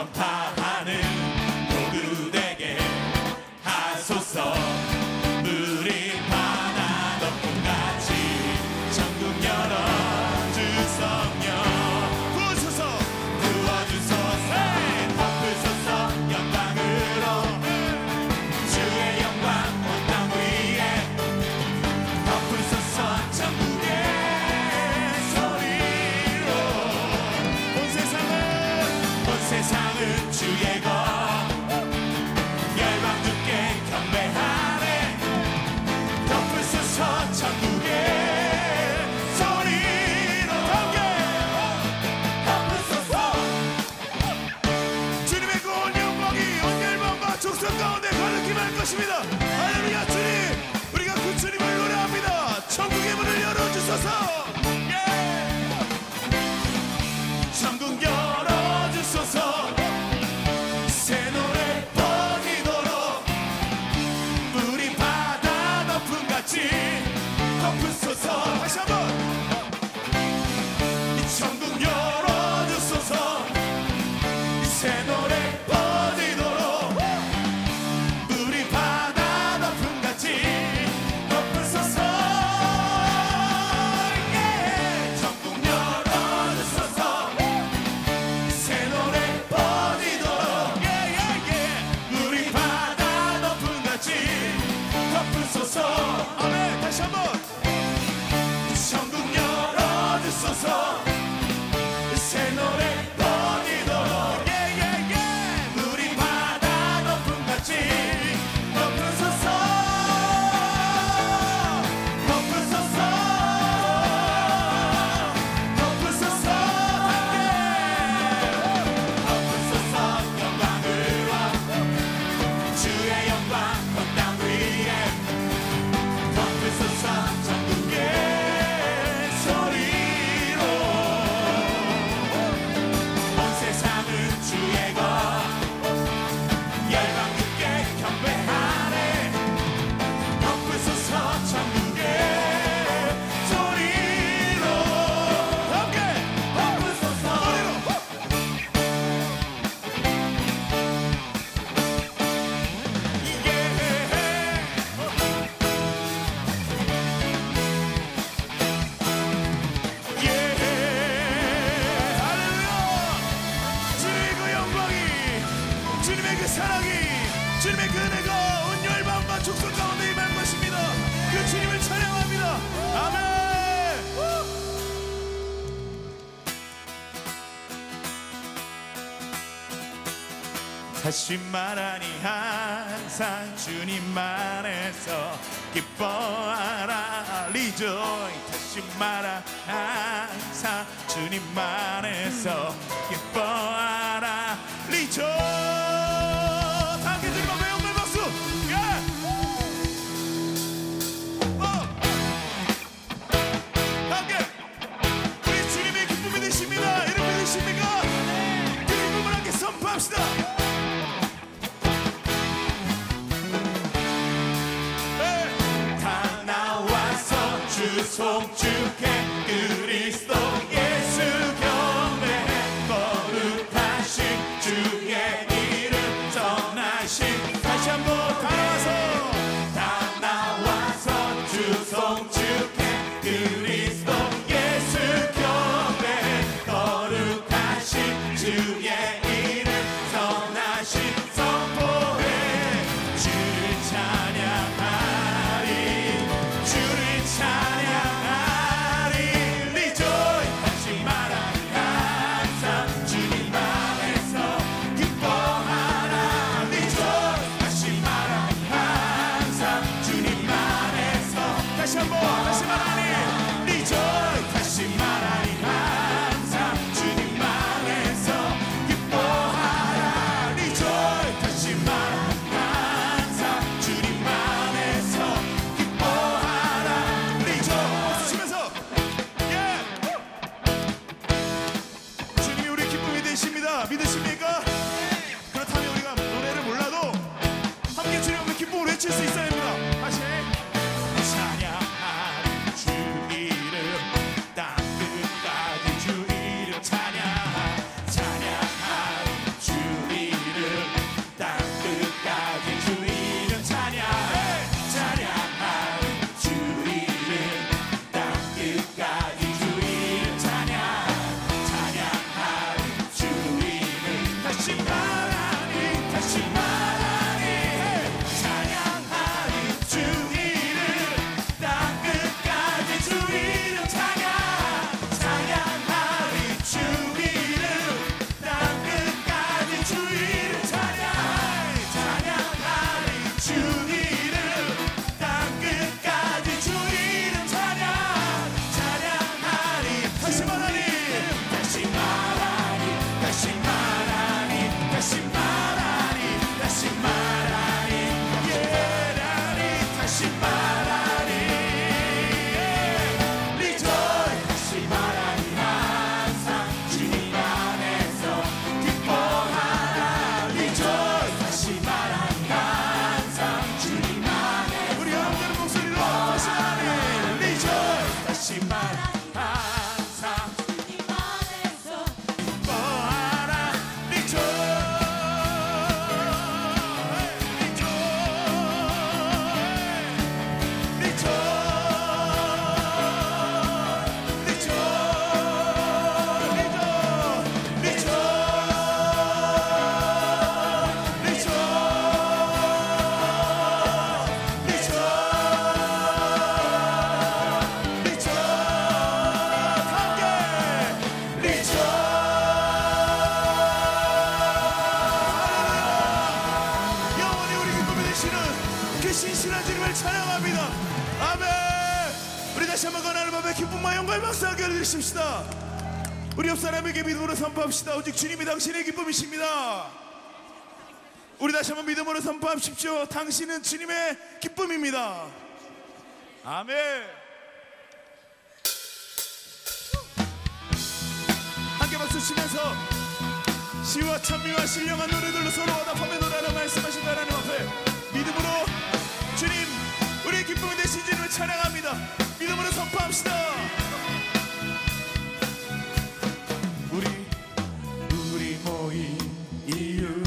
전파하는 도구 되게 하소서. 물이 바다 덮음같이 천국 열어주소며 부어주소서. 덮으소서 영광으로 주의 영광 온 땅 위에 덮으소서. 천국의 소리로 온 세상은 주의 것 열방 두께 경배하네. 덮으소서 천국의 소리로 덮으소서. 주님의 그 온 영광이 온 열방과 족속 가운데 가득히 말 것입니다. 할렐루야. 주님, 우리가 그 주님을 노래합니다. 천국의 문을 열어주소서. 천국 열어주소서. 새 노래 퍼지도록 물이 바다 덮음같이 덮으소서. 다시 한번. 이 천국 열어주소서. 새 노래 퍼지도록 물이 바다 덮음같이 덮으소서. 천국 열어주소서. 새 노래 퍼지도록 물이 바다 덮음같이 덮으소서. 아멘. 다시 한번. 천국 열어주소서. 새 노래 퍼지도록 물이 바다 덮음같이 덮으소서. 덮으소서. 덮으소서. 덮으소서 영광으로 주의 영광 온 땅 위에 덮으소서. 천국의 소리로 온 세상은 주의 것 열방 두께 경배하네. 덮으소서 천국의 소리로 함께 덮으소서. 할렐루야. 주님의 그 영광이, 주님의 그 사랑이, 주님의 그 은혜가 온 열방과 족속 가운데 임할 것입니다. 그 주님을 찬양합니다. 아멘. 다시 말하니 항상 주님 안에서 기뻐하라 리조이. 다시 말하 항상 주님 안에서 기뻐하라 리조이. 함께 주님 앞에 영광 박수. 함께 우리 주님의 기쁨이 되십니다. 이렇게 되십니까? 그 기쁨을 함께 선포합시다. 다 나와서 주 송축해 그리스도 예수 경배해. 거룩하신 주의 이름 전하신. 다시 한번 다 나와서 주 송축해 그리스도 예수 경배해. 거룩하신 주의 이름 전하신. 선포해 주를 찬양하리 주를 찬양하리 리조이. 다시 말하니 항상 주님 안에서 기뻐하라 리조이. 다시 말하니 항상 주님 안에서. 다시 한번 다시 말하니 리조이. 다시 말하니 항상 주님 안에서 기뻐하라 리조이. 다시 말하니 항상 주님 안에서 기뻐하라 리조이. 치면서 주님이 우리 기쁨이 되십니다. 믿으십니까? 그렇다면 우리가 노래를 몰라도 함께 주님 앞에 기쁨을 외칠 수 있어야 합니다. 다시 찬양하리 주 이름 땅끝까지 주 이름 찬양하리 주 다시 말하니 다시 말하니 찬양하리 주 이름 땅 끝까지 주 이름 찬양 찬양하리 주 이름 땅 끝까지 주 이름 찬양 찬양하리 주 이름 땅 끝까지 주 이름 찬양 찬양하리 다시 말하니 다시 말하니 다시 말하니 다시 말하니 다시 말하니 예라니 다시 말하니 리조이 다시 말하니 항상 주님 안에서 기뻐하라 리조이 다시 말하니 항상 주님 안에 우리 여러분들 목소리로 다시 말하니 리조이 다시 말하니 항상 기뻐하라 리조이 영원히 우리 기쁨이 되시는 그 신실한 주님을 찬양합니다. 아멘. 우리 다시 한번 거나는 밤에 기쁨과 영광을 박수하게 드리십시다. 우리 옆 사람에게 믿음으로 선포합시다. 오직 주님이 당신의 기쁨이십니다. 우리 다시 한번 믿음으로 선포하십시오. 당신은 주님의 기쁨입니다. 아멘. 함께 박수 치면서 시와 찬미와 신령한 노래들로 서로 화답하며 노래하라 말씀하신 하나님 앞에 믿음으로 주님 우리의 기쁨이 되신 주님을 찬양합니다. 믿음으로 선포합시다. 우리 모인 이유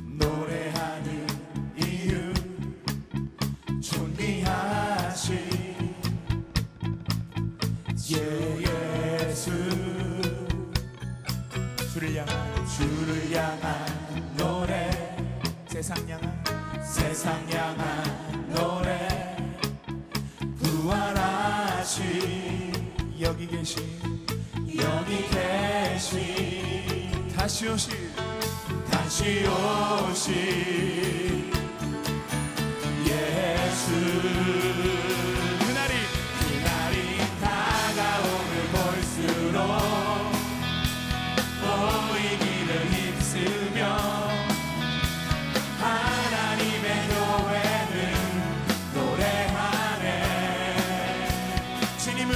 노래하는 이유 존귀하신 예수 주를 향한 노래 세상 향한 노래 부활하신 여기 계신 다시 오신 예수 그날이 다가오면 볼수록 보이기를 힘쓰며 하나님의 교회는 노래하네 주님을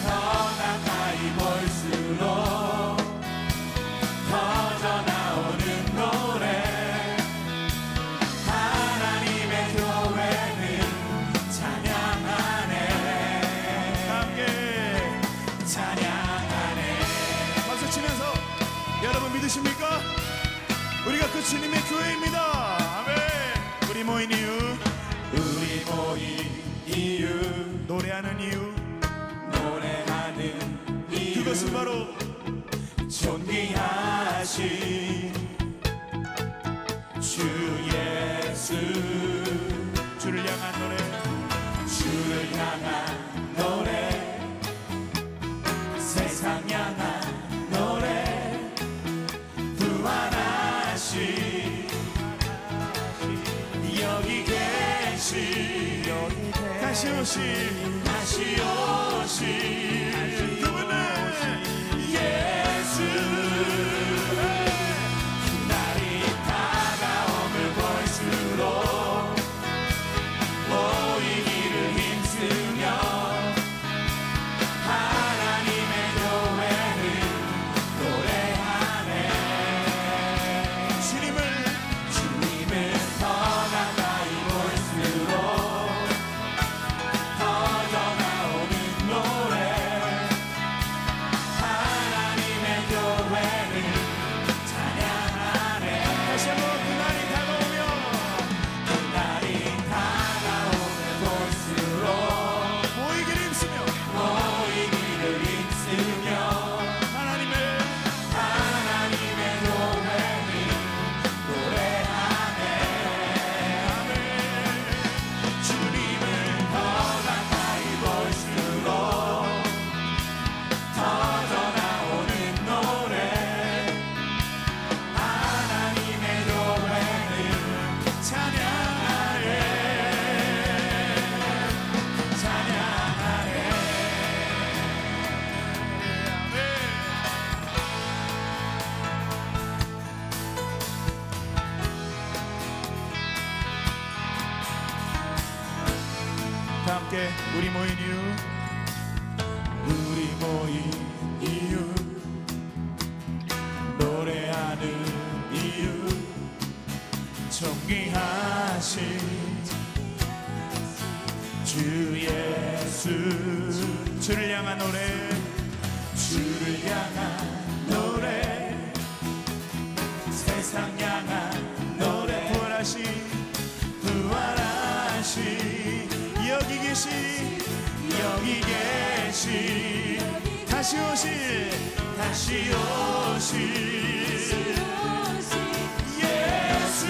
더 가까이 볼수록 터져 나오는 노래 하나님의 교회는 찬양하네 함께 찬양하네 박수 치면서 여러분 믿으십니까? 우리가 그 주님의 교회입니다. 아멘. 우리 모인 이유 노래하는 이유 그것은 바로 존귀하신 주 예수 주를 향한 노래 세상 향한 노래 부활하신 여기 계신 다시 오신 그분은 예수 날이 다가오면 볼수록 보이기를 힘쓰며 하나님의 교회는 노래하네 주님을 더 가까이 볼수록 터져 나오는 노래 함께 우리 모인 이유 노래하는 이유 존귀하신 주 예수 주를 향한 노래 주를 향한 노래 세상 향한 노래 부활하신 여기 계신 다시 오실 예수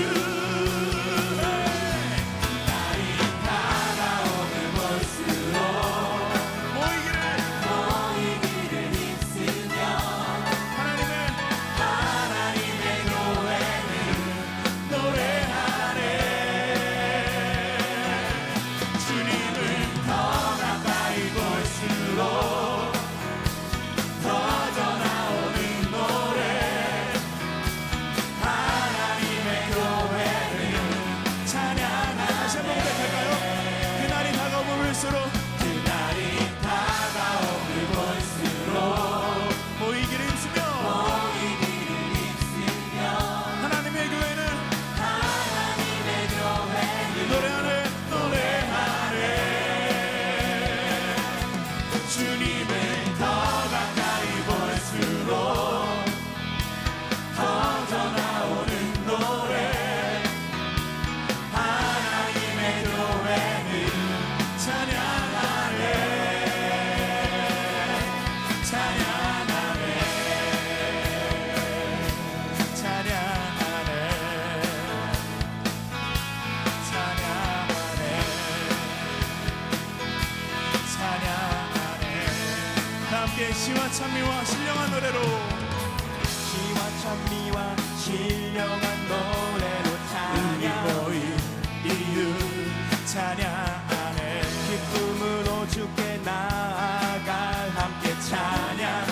시와 찬미와 신령한 노래로 찬양 우리 모인 이유 찬양하네 기쁨으로 주께 나아갈 함께 찬양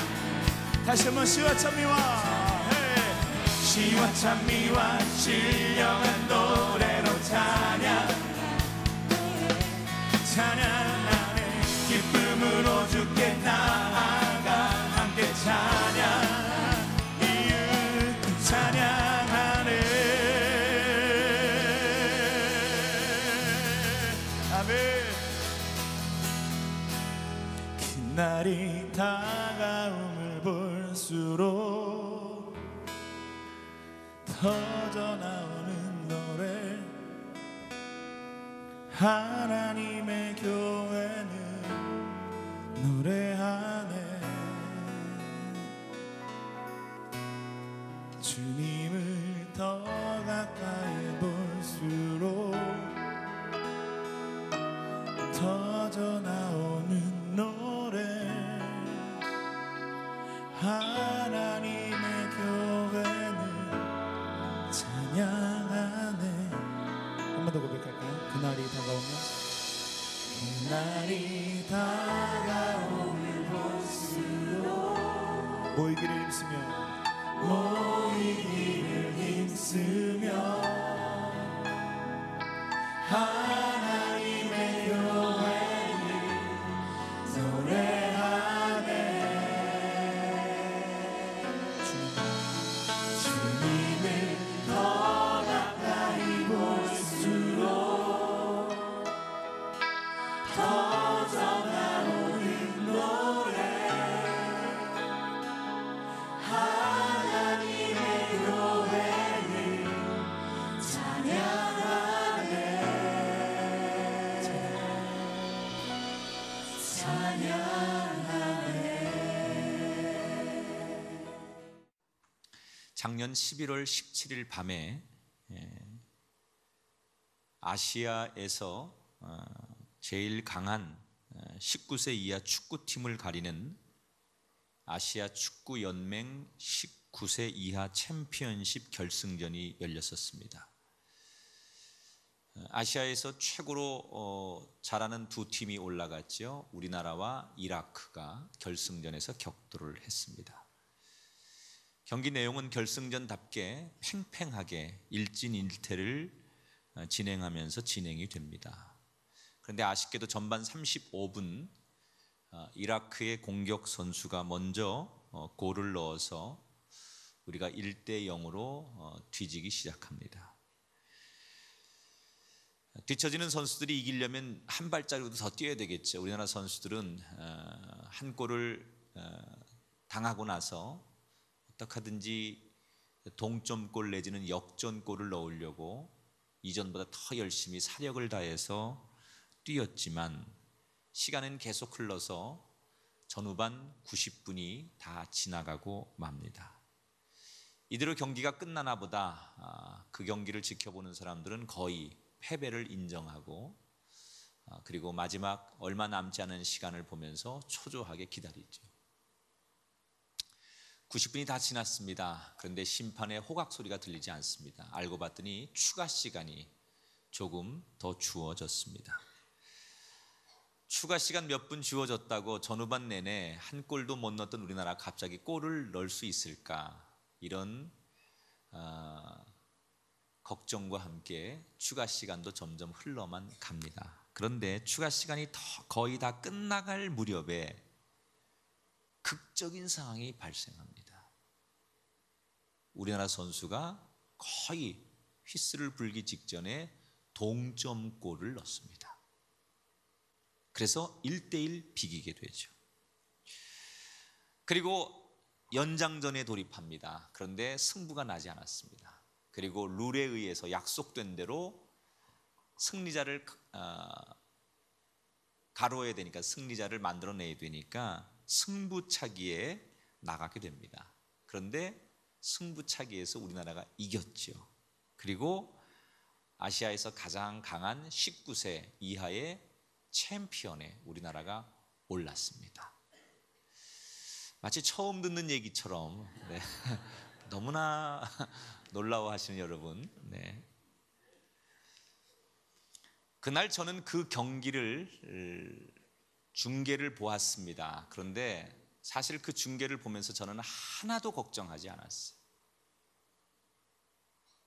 다시 한번 시와 찬미와 신령한 노래로 찬양하네 기쁨으로 주께 나아갈 함께 찬양 이유 찬양하네 아멘 그날이 다가옴을 볼수록 터져나오는 노래 하나님의 교회는 노래하네 주님을 더 가까이 볼수록 터져나오는 노래 하나님의 교회는 찬양하네 한 번 더 고백할까요? 그날이 다가오면 볼수록 모이기를 힘쓰며 하나님의 교회는 노래하네 주님을 더 가까이 볼수록 터져나오는 노래 하나님의 교회는 작년 11월 17일 밤에 아시아에서 제일 강한 19세 이하 축구팀을 가리는 아시아 축구 연맹 19세 이하 챔피언십 결승전이 열렸었습니다. 아시아에서 최고로 잘하는 두 팀이 올라갔죠. 우리나라와 이라크가 결승전에서 격돌을 했습니다. 경기 내용은 결승전답게 팽팽하게 일진일퇴를 진행하면서 진행이 됩니다. 그런데 아쉽게도 전반 35분 이라크의 공격 선수가 먼저 골을 넣어서 우리가 1대 0으로 뒤지기 시작합니다. 뒤처지는 선수들이 이기려면 한 발자국도 더 뛰어야 되겠죠. 우리나라 선수들은 한 골을 당하고 나서 어떻게든지 동점골 내지는 역전골을 넣으려고 이전보다 더 열심히 사력을 다해서 뛰었지만 시간은 계속 흘러서 전후반 90분이 다 지나가고 맙니다. 이대로 경기가 끝나나 보다 그 경기를 지켜보는 사람들은 거의 패배를 인정하고 그리고 마지막 얼마 남지 않은 시간을 보면서 초조하게 기다리죠. 90분이 다 지났습니다. 그런데 심판의 호각 소리가 들리지 않습니다. 알고 봤더니 추가 시간이 조금 더 주어졌습니다. 추가 시간 몇 분 주어졌다고 전후반 내내 한 골도 못 넣었던 우리나라 갑자기 골을 넣을 수 있을까, 이런 걱정과 함께 추가 시간도 점점 흘러만 갑니다. 그런데 추가 시간이 거의 다 끝나갈 무렵에 극적인 상황이 발생합니다. 우리나라 선수가 거의 휘슬을 불기 직전에 동점골을 넣습니다. 그래서 1대1 비기게 되죠. 그리고 연장전에 돌입합니다. 그런데 승부가 나지 않았습니다. 그리고 룰에 의해서 약속된 대로 승리자를 가로해야 되니까, 승리자를 만들어내야 되니까 승부차기에 나가게 됩니다. 그런데 승부차기에서 우리나라가 이겼죠. 그리고 아시아에서 가장 강한 19세 이하의 챔피언에 우리나라가 올랐습니다. 마치 처음 듣는 얘기처럼 너무나 놀라워하시는 여러분, 그날 저는 그 경기를 중계를 보았습니다. 그런데 사실 그 중계를 보면서 저는 하나도 걱정하지 않았어요.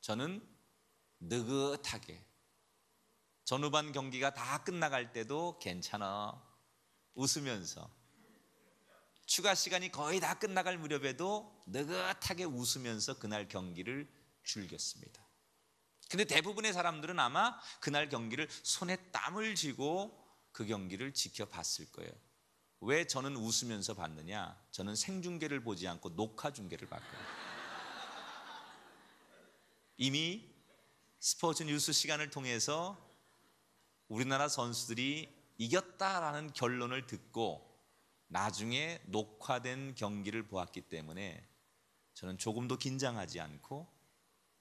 저는 느긋하게 전후반 경기가 다 끝나갈 때도 괜찮아 웃으면서, 추가 시간이 거의 다 끝나갈 무렵에도 느긋하게 웃으면서 그날 경기를 즐겼습니다. 근데 대부분의 사람들은 아마 그날 경기를 손에 땀을 쥐고 그 경기를 지켜봤을 거예요. 왜 저는 웃으면서 봤느냐? 저는 생중계를 보지 않고 녹화 중계를 봤거든요. 이미 스포츠 뉴스 시간을 통해서 우리나라 선수들이 이겼다라는 결론을 듣고 나중에 녹화된 경기를 보았기 때문에 저는 조금도 긴장하지 않고,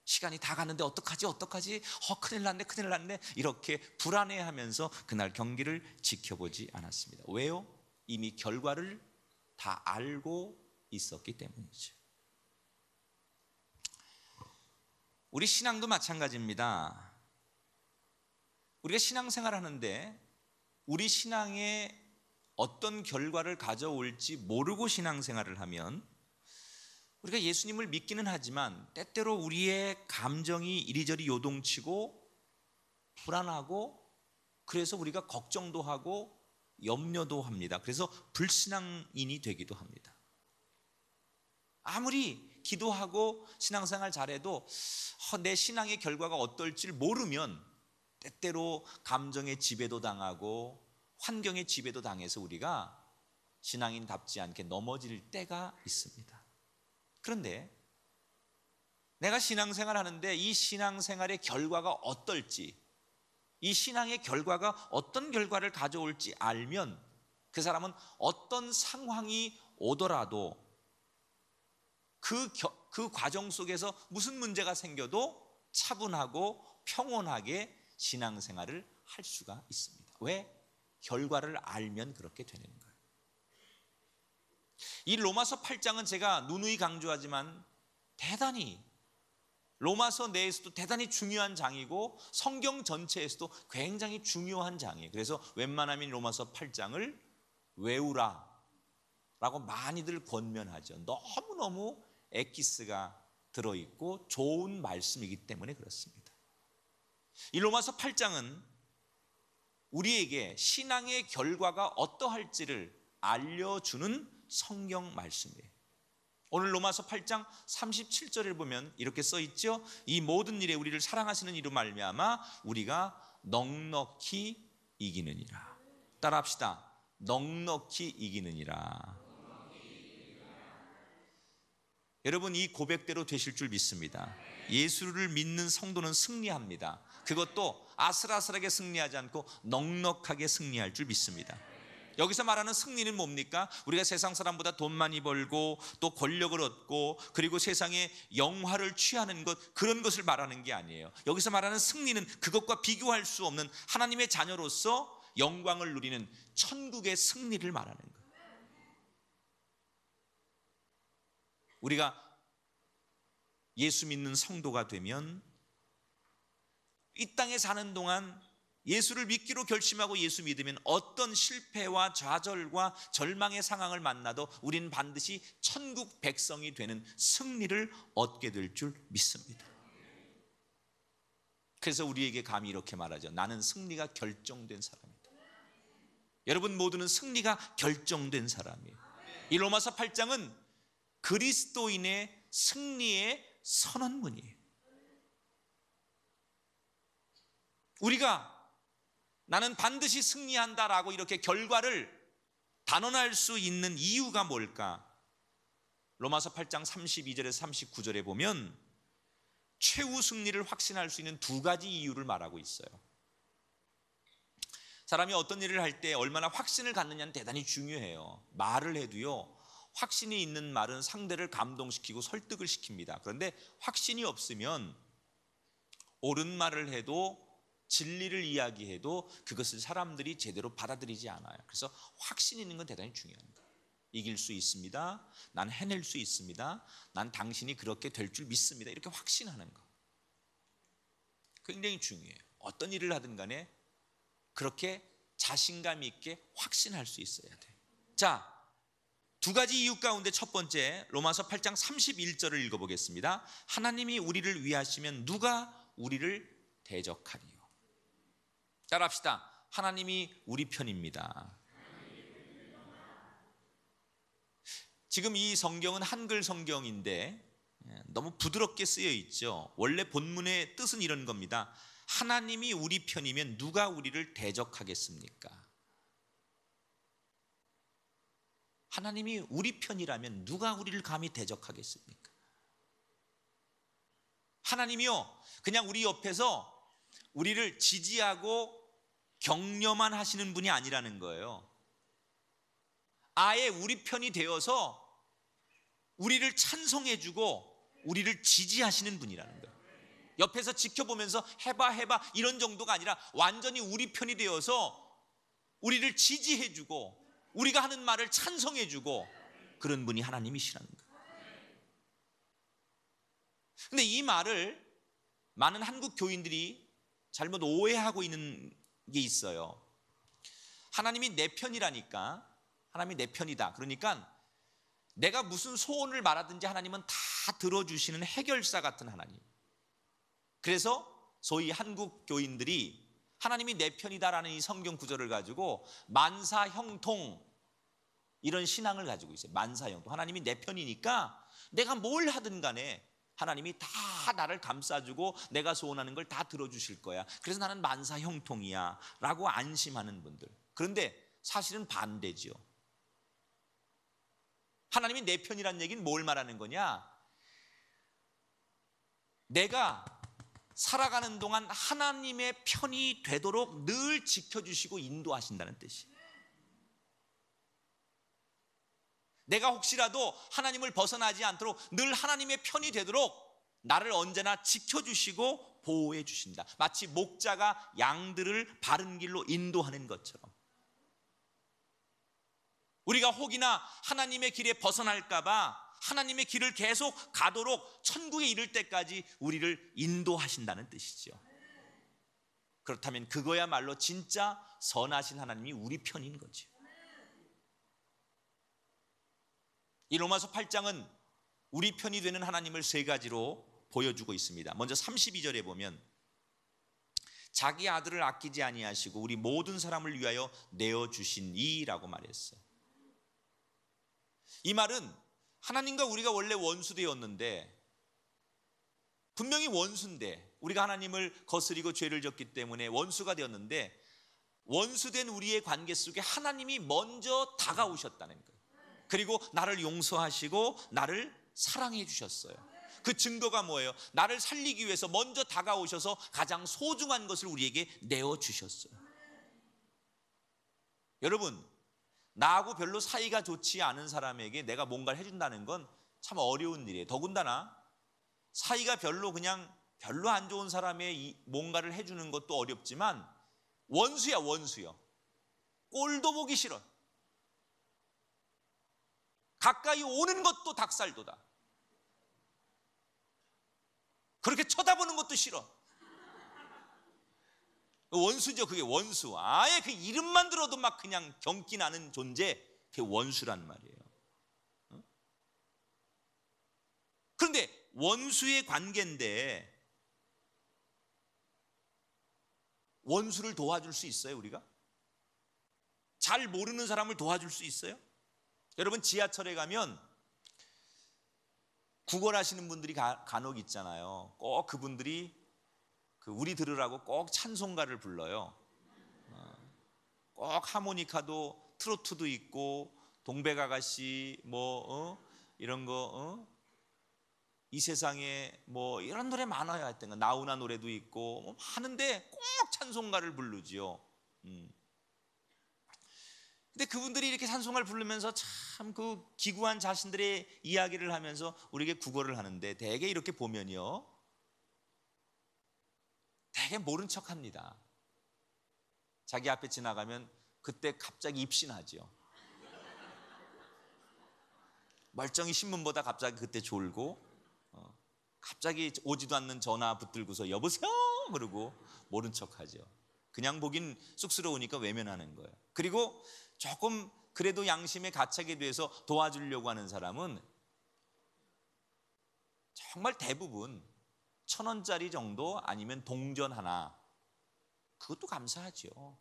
시간이 다 갔는데 어떡하지 큰일 났네 이렇게 불안해하면서 그날 경기를 지켜보지 않았습니다. 왜요? 이미 결과를 다 알고 있었기 때문이죠. 우리 신앙도 마찬가지입니다. 우리가 신앙생활을 하는데 우리 신앙에 어떤 결과를 가져올지 모르고 신앙생활을 하면 우리가 예수님을 믿기는 하지만 때때로 우리의 감정이 이리저리 요동치고 불안하고, 그래서 우리가 걱정도 하고 염려도 합니다. 그래서 불신앙인이 되기도 합니다. 아무리 기도하고 신앙생활 잘해도 내 신앙의 결과가 어떨지 모르면 때때로 감정의 지배도 당하고 환경의 지배도 당해서 우리가 신앙인답지 않게 넘어질 때가 있습니다. 그런데 내가 신앙생활 하는데 이 신앙생활의 결과가 어떨지, 이 신앙의 결과가 어떤 결과를 가져올지 알면 그 사람은 어떤 상황이 오더라도 그 과정 속에서 무슨 문제가 생겨도 차분하고 평온하게 신앙생활을 할 수가 있습니다. 왜? 결과를 알면 그렇게 되는 거예요. 이 로마서 8장은 제가 누누이 강조하지만 대단히 로마서 내에서도 대단히 중요한 장이고 성경 전체에서도 굉장히 중요한 장이에요. 그래서 웬만하면 로마서 8장을 외우라 라고 많이들 권면하죠. 너무너무 엑기스가 들어있고 좋은 말씀이기 때문에 그렇습니다. 이 로마서 8장은 우리에게 신앙의 결과가 어떠할지를 알려주는 성경 말씀이에요. 오늘 로마서 8장 37절을 보면 이렇게 써 있죠. 이 모든 일에 우리를 사랑하시는 이로 말미암아 우리가 넉넉히 이기느니라. 따라합시다. 넉넉히 이기느니라. 여러분, 이 고백대로 되실 줄 믿습니다. 예수를 믿는 성도는 승리합니다. 그것도 아슬아슬하게 승리하지 않고 넉넉하게 승리할 줄 믿습니다. 여기서 말하는 승리는 뭡니까? 우리가 세상 사람보다 돈 많이 벌고 또 권력을 얻고 그리고 세상의 영화를 취하는 것, 그런 것을 말하는 게 아니에요. 여기서 말하는 승리는 그것과 비교할 수 없는 하나님의 자녀로서 영광을 누리는 천국의 승리를 말하는 거예요. 우리가 예수 믿는 성도가 되면 이 땅에 사는 동안 예수를 믿기로 결심하고 예수 믿으면 어떤 실패와 좌절과 절망의 상황을 만나도 우리는 반드시 천국 백성이 되는 승리를 얻게 될 줄 믿습니다. 그래서 우리에게 감히 이렇게 말하죠. 나는 승리가 결정된 사람이다. 여러분 모두는 승리가 결정된 사람이에요. 이 로마서 8장은 그리스도인의 승리의 선언문이에요. 우리가 나는 반드시 승리한다라고 이렇게 결과를 단언할 수 있는 이유가 뭘까? 로마서 8장 32절에서 39절에 보면 최후 승리를 확신할 수 있는 두 가지 이유를 말하고 있어요. 사람이 어떤 일을 할 때 얼마나 확신을 갖느냐는 대단히 중요해요. 말을 해도요, 확신이 있는 말은 상대를 감동시키고 설득을 시킵니다. 그런데 확신이 없으면 옳은 말을 해도 진리를 이야기해도 그것을 사람들이 제대로 받아들이지 않아요. 그래서 확신 있는 건 대단히 중요한 거예요. 이길 수 있습니다. 난 해낼 수 있습니다. 난 당신이 그렇게 될 줄 믿습니다. 이렇게 확신하는 거 굉장히 중요해요. 어떤 일을 하든 간에 그렇게 자신감 있게 확신할 수 있어야 돼요. 자, 두 가지 이유 가운데 첫 번째, 로마서 8장 31절을 읽어보겠습니다. 하나님이 우리를 위하시면 누가 우리를 대적하리요? 따라합시다. 하나님이 우리 편입니다. 지금 이 성경은 한글 성경인데 너무 부드럽게 쓰여 있죠. 원래 본문의 뜻은 이런 겁니다. 하나님이 우리 편이면 누가 우리를 대적하겠습니까? 하나님이 우리 편이라면 누가 우리를 감히 대적하겠습니까? 하나님이요, 그냥 우리 옆에서 우리를 지지하고 격려만 하시는 분이 아니라는 거예요. 아예 우리 편이 되어서 우리를 찬송해주고 우리를 지지하시는 분이라는 거예요. 옆에서 지켜보면서 해봐 이런 정도가 아니라 완전히 우리 편이 되어서 우리를 지지해주고 우리가 하는 말을 찬송해주고 그런 분이 하나님이시라는 거예요. 근데 이 말을 많은 한국 교인들이 잘못 오해하고 있는 게 있어요. 하나님이 내 편이라니까, 하나님이 내 편이다, 그러니까 내가 무슨 소원을 말하든지 하나님은 다 들어주시는 해결사 같은 하나님. 그래서 소위 한국 교인들이 하나님이 내 편이다라는 이 성경 구절을 가지고 만사형통 이런 신앙을 가지고 있어요. 만사형통. 하나님이 내 편이니까 내가 뭘 하든 간에 하나님이 다 나를 감싸주고 내가 소원하는 걸 다 들어주실 거야. 그래서 나는 만사형통이야 라고 안심하는 분들. 그런데 사실은 반대죠. 하나님이 내 편이라는 얘기는 뭘 말하는 거냐? 내가 살아가는 동안 하나님의 편이 되도록 늘 지켜주시고 인도하신다는 뜻이에요. 내가 혹시라도 하나님을 벗어나지 않도록 늘 하나님의 편이 되도록 나를 언제나 지켜주시고 보호해 주신다. 마치 목자가 양들을 바른 길로 인도하는 것처럼 우리가 혹이나 하나님의 길에 벗어날까 봐 하나님의 길을 계속 가도록 천국에 이를 때까지 우리를 인도하신다는 뜻이죠. 그렇다면 그거야말로 진짜 선하신 하나님이 우리 편인 거죠. 이 로마서 8장은 우리 편이 되는 하나님을 세 가지로 보여주고 있습니다. 먼저 32절에 보면 자기 아들을 아끼지 아니하시고 우리 모든 사람을 위하여 내어주시니라고 말했어요. 이 말은 하나님과 우리가 원래 원수되었는데, 분명히 원수인데 우리가 하나님을 거스리고 죄를 졌기 때문에 원수가 되었는데, 원수된 우리의 관계 속에 하나님이 먼저 다가오셨다는 거예요. 그리고 나를 용서하시고 나를 사랑해 주셨어요. 그 증거가 뭐예요? 나를 살리기 위해서 먼저 다가오셔서 가장 소중한 것을 우리에게 내어주셨어요. 여러분, 나하고 별로 사이가 좋지 않은 사람에게 내가 뭔가를 해준다는 건 참 어려운 일이에요. 더군다나 사이가 별로 안 좋은 사람의 뭔가를 해주는 것도 어렵지만, 원수야 원수요. 꼴도 보기 싫어. 가까이 오는 것도 닭살도다. 그렇게 쳐다보는 것도 싫어. 원수죠. 그게 원수. 아예 그 이름만 들어도 막 그냥 경기 나는 존재, 그게 원수란 말이에요. 그런데 원수의 관계인데 원수를 도와줄 수 있어요? 우리가? 잘 모르는 사람을 도와줄 수 있어요? 여러분, 지하철에 가면 구걸하시는 분들이 간혹 있잖아요. 꼭 그분들이 우리 들으라고 꼭 찬송가를 불러요. 꼭 하모니카도 트로트도 있고 동백아가씨 이런 거 이 세상에 이런 노래 많아요. 하여튼 나훈아 노래도 있고 하는데 꼭 찬송가를 부르지요. 근데 그분들이 이렇게 찬송가를 부르면서 참 그 기구한 자신들의 이야기를 하면서 우리에게 구걸을 하는데, 대개 이렇게 보면요, 되게 모른 척합니다. 자기 앞에 지나가면 그때 갑자기 입신하죠. 멀쩡히 신문 보다 갑자기 그때 졸고, 갑자기 오지도 않는 전화 붙들고서 여보세요 그러고 모른 척하죠. 그냥 보긴 쑥스러우니까 외면하는 거예요. 그리고 조금 그래도 양심에 가책에 대해서 도와주려고 하는 사람은 정말 대부분 1,000원짜리 정도 아니면 동전 하나, 그것도 감사하죠.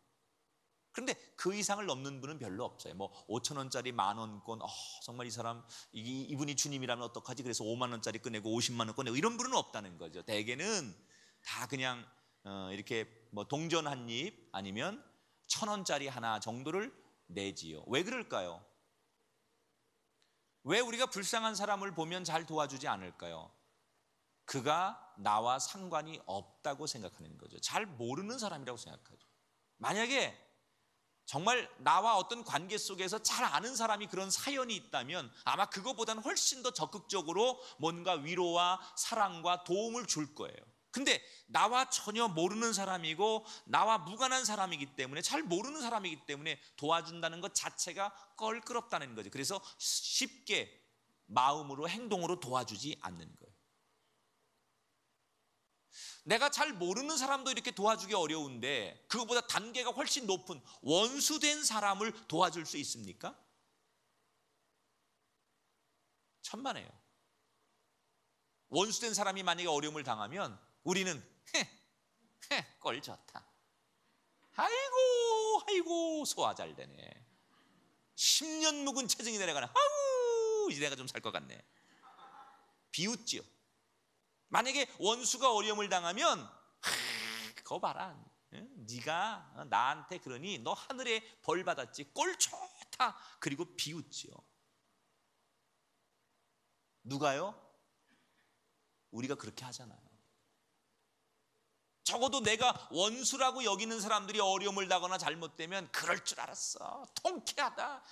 그런데 그 이상을 넘는 분은 별로 없어요. 5,000원짜리 만원권, 정말 이 사람 이분이 주님이라면 어떡하지? 그래서 5만 원짜리 꺼내고 50만 원 꺼내고 이런 분은 없다는 거죠. 대개는 다 그냥 이렇게 동전 한 입 아니면 1,000원짜리 하나 정도를 내지요. 왜 그럴까요? 왜 우리가 불쌍한 사람을 보면 잘 도와주지 않을까요? 그가 나와 상관이 없다고 생각하는 거죠. 잘 모르는 사람이라고 생각하죠. 만약에 정말 나와 어떤 관계 속에서 잘 아는 사람이 그런 사연이 있다면 아마 그거보다는 훨씬 더 적극적으로 뭔가 위로와 사랑과 도움을 줄 거예요. 근데 나와 전혀 모르는 사람이고 나와 무관한 사람이기 때문에, 잘 모르는 사람이기 때문에 도와준다는 것 자체가 껄끄럽다는 거죠. 그래서 쉽게 마음으로, 행동으로 도와주지 않는 거예요. 내가 잘 모르는 사람도 이렇게 도와주기 어려운데 그거보다 단계가 훨씬 높은 원수된 사람을 도와줄 수 있습니까? 천만에요. 원수된 사람이 만약에 어려움을 당하면 우리는 꼴 좋다. 아이고 소화 잘 되네. 10년 묵은 체증이 내려가네. 아우 이제 내가 좀 살 것 같네. 비웃지요. 만약에 원수가 어려움을 당하면 그거 봐라, 네가 나한테 그러니 너 하늘에 벌 받았지, 꼴 좋다. 그리고 비웃지요. 누가요? 우리가 그렇게 하잖아요. 적어도 내가 원수라고 여기는 사람들이 어려움을 당하거나 잘못되면 그럴 줄 알았어, 통쾌하다,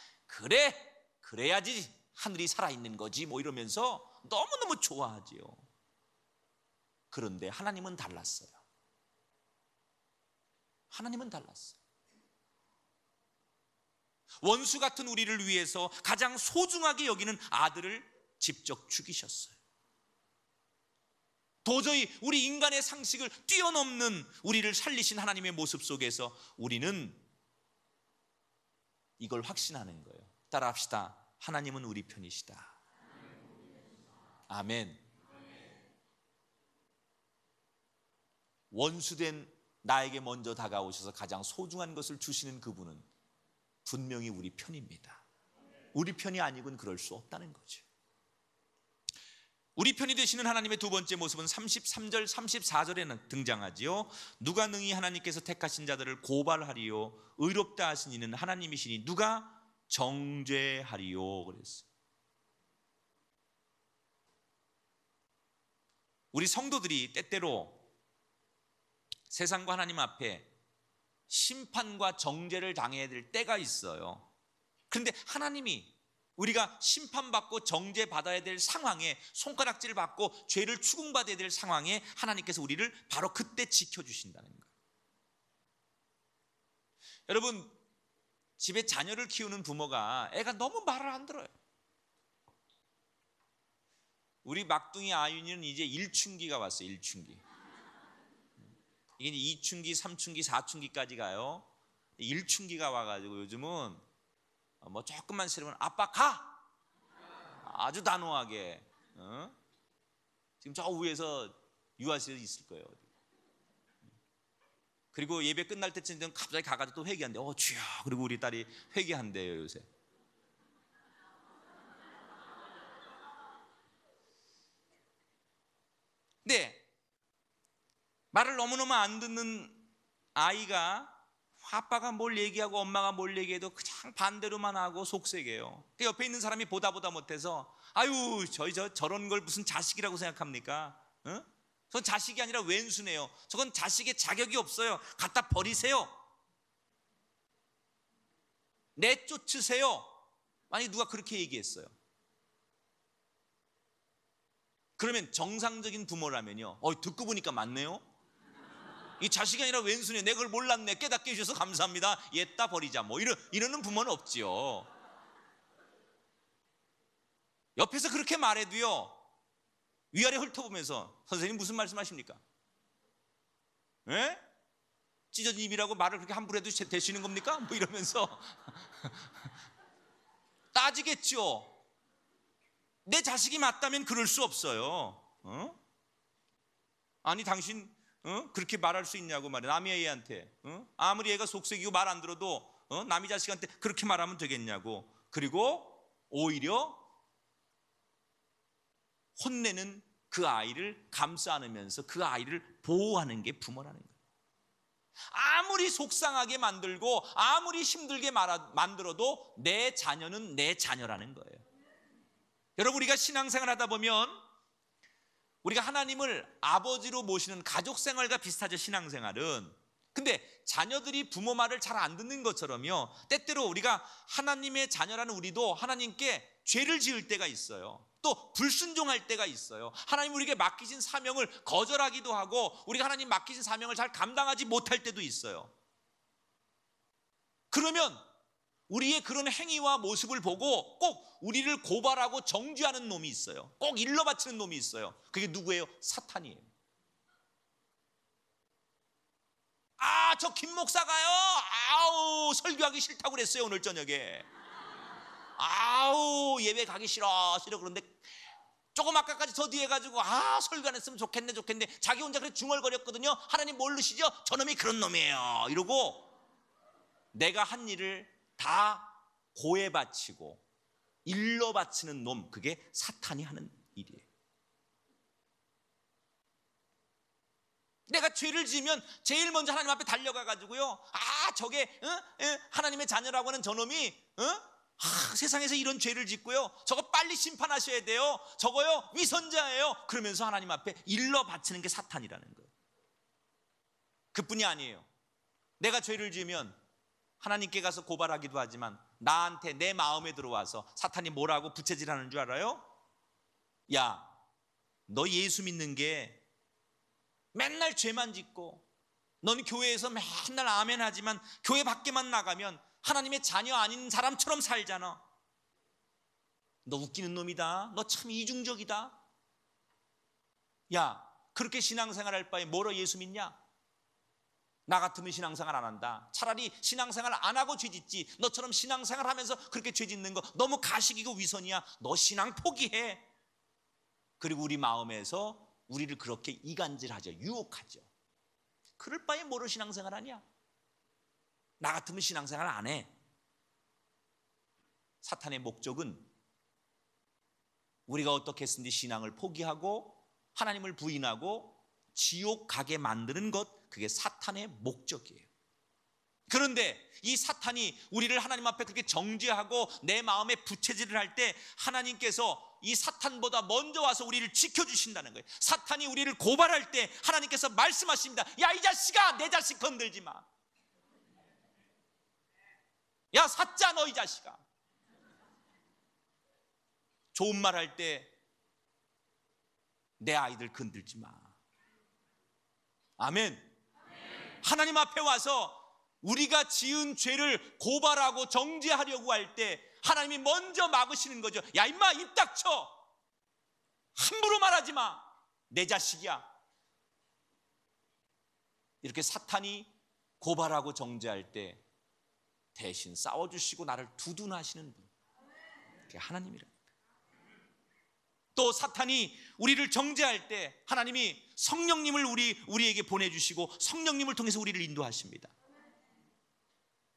그래야지 하늘이 살아있는 거지, 이러면서 너무너무 좋아하지요. 그런데 하나님은 달랐어요. 하나님은 달랐어요. 원수 같은 우리를 위해서 가장 소중하게 여기는 아들을 직접 죽이셨어요. 도저히 우리 인간의 상식을 뛰어넘는 우리를 살리신 하나님의 모습 속에서 우리는 이걸 확신하는 거예요. 따라합시다. 하나님은 우리 편이시다. 원수된 나에게 먼저 다가오셔서 가장 소중한 것을 주시는 그분은 분명히 우리 편입니다. 우리 편이 아니고는 그럴 수 없다는 거죠. 우리 편이 되시는 하나님의 두 번째 모습은 33절 34절에 등장하지요. 누가 능히 하나님께서 택하신 자들을 고발하리요 의롭다 하신 이는 하나님이시니 누가 정죄하리요 그랬어요. 우리 성도들이 때때로 세상과 하나님 앞에 심판과 정죄를 당해야 될 때가 있어요. 그런데 하나님이 우리가 심판받고 정죄받아야 될 상황에, 손가락질을 받고 죄를 추궁받아야 될 상황에 하나님께서 우리를 바로 그때 지켜주신다는 거예요. 여러분, 집에 자녀를 키우는 부모가 애가 너무 말을 안 들어요. 우리 막둥이 아윤이는 이제 일춘기가 왔어요. 일춘기. 이게 이제 2춘기, 3춘기, 4춘기까지 가요. 일춘기가 와가지고 요즘은 뭐 조금만 싫으면 아빠 가! 아주 단호하게. 지금 저 위에서 유아실에 있을 거예요. 그리고 예배 끝날 때쯤 되면 갑자기 가가지고 또 회개한대. 주여. 그리고 우리 딸이 회개한대요 요새. 근데 말을 너무너무 안 듣는 아이가 아빠가 뭘 얘기하고 엄마가 뭘 얘기해도 그냥 반대로만 하고 속색해요. 옆에 있는 사람이 보다 못해서 아유 저런 걸 무슨 자식이라고 생각합니까? 저건 자식이 아니라 왼수네요. 저건 자식의 자격이 없어요. 갖다 버리세요. 내쫓으세요. 만약 누가 그렇게 얘기했어요. 그러면 정상적인 부모라면요, 듣고 보니까 맞네요. 이 자식이 아니라 왼손이네. 내가 그걸 몰랐네. 깨닫게 해주셔서 감사합니다. 얘따 버리자. 뭐 이러는 부모는 없지요. 옆에서 그렇게 말해도요, 위아래 훑어보면서 선생님 무슨 말씀하십니까? 예? 찢어진 입이라고 말을 그렇게 함부로 해도 되시는 겁니까? 뭐 이러면서 따지겠죠. 내 자식이 맞다면 그럴 수 없어요. 아니 당신 그렇게 말할 수 있냐고 말해. 남의 애한테 아무리 애가 속색이고 말 안 들어도 남의 자식한테 그렇게 말하면 되겠냐고. 그리고 오히려 혼내는 그 아이를 감싸 안으면서 그 아이를 보호하는 게 부모라는 거예요. 아무리 속상하게 만들고 아무리 힘들게 만들어도 내 자녀는 내 자녀라는 거예요. 여러분, 우리가 신앙생활 하다 보면 우리가 하나님을 아버지로 모시는 가족생활과 비슷하죠, 신앙생활은. 근데 자녀들이 부모 말을 잘 안 듣는 것처럼요, 때때로 우리가 하나님의 자녀라는 우리도 하나님께 죄를 지을 때가 있어요. 또 불순종할 때가 있어요. 하나님 우리에게 맡기신 사명을 거절하기도 하고 우리가 하나님 맡기신 사명을 잘 감당하지 못할 때도 있어요. 그러면 우리의 그런 행위와 모습을 보고 꼭 우리를 고발하고 정죄하는 놈이 있어요. 꼭 일러 바치는 놈이 있어요. 그게 누구예요? 사탄이에요. 저 김 목사가요, 아우 설교하기 싫다고 그랬어요 오늘 저녁에. 아우 예배 가기 싫어 그런데 조금 아까까지 더 뒤에 가지고 설교 안 했으면 좋겠네 자기 혼자 그렇게 중얼거렸거든요. 하나님 모르시죠? 저놈이 그런 놈이에요 이러고 내가 한 일을 다 고해 바치고 일러 바치는 놈, 그게 사탄이 하는 일이에요. 내가 죄를 지으면 제일 먼저 하나님 앞에 달려가 가지고요, 저게 하나님의 자녀라고 하는 저놈이 세상에서 이런 죄를 짓고요, 저거 빨리 심판하셔야 돼요, 저거요 위선자예요, 그러면서 하나님 앞에 일러 바치는 게 사탄이라는 거예요. 그뿐이 아니에요. 내가 죄를 지으면 하나님께 가서 고발하기도 하지만 나한테 내 마음에 들어와서 사탄이 뭐라고 부채질하는 줄 알아요? 야, 너 예수 믿는 게 맨날 죄만 짓고 너는 교회에서 맨날 아멘 하지만 교회 밖에만 나가면 하나님의 자녀 아닌 사람처럼 살잖아. 너 웃기는 놈이다. 너 참 이중적이다. 야, 그렇게 신앙생활 할 바에 뭐로 예수 믿냐? 나 같으면 신앙생활 안 한다. 차라리 신앙생활 안 하고 죄 짓지. 너처럼 신앙생활 하면서 그렇게 죄 짓는 거 너무 가식이고 위선이야. 너 신앙 포기해. 그리고 우리 마음에서 우리를 그렇게 이간질하죠. 유혹하죠. 그럴 바에 뭐로 신앙생활 하냐? 나 같으면 신앙생활 안 해. 사탄의 목적은 우리가 어떻게 했든지 신앙을 포기하고 하나님을 부인하고 지옥 가게 만드는 것, 그게 사탄의 목적이에요. 그런데 이 사탄이 우리를 하나님 앞에 그렇게 정죄하고 내 마음에 부채질을 할 때 하나님께서 이 사탄보다 먼저 와서 우리를 지켜주신다는 거예요. 사탄이 우리를 고발할 때 하나님께서 말씀하십니다. 야, 이 자식아, 내 자식 건들지 마. 야, 사짜 너 이 자식아. 좋은 말 할 때 내 아이들 건들지 마. 아멘. 하나님 앞에 와서 우리가 지은 죄를 고발하고 정죄하려고 할 때 하나님이 먼저 막으시는 거죠. 야, 임마, 입 닥쳐. 함부로 말하지 마. 내 자식이야. 이렇게 사탄이 고발하고 정죄할 때 대신 싸워주시고 나를 두둔하시는 분, 그게 하나님이랍니다. 또 사탄이 우리를 정죄할 때 하나님이 성령님을 우리에게 보내주시고 성령님을 통해서 우리를 인도하십니다.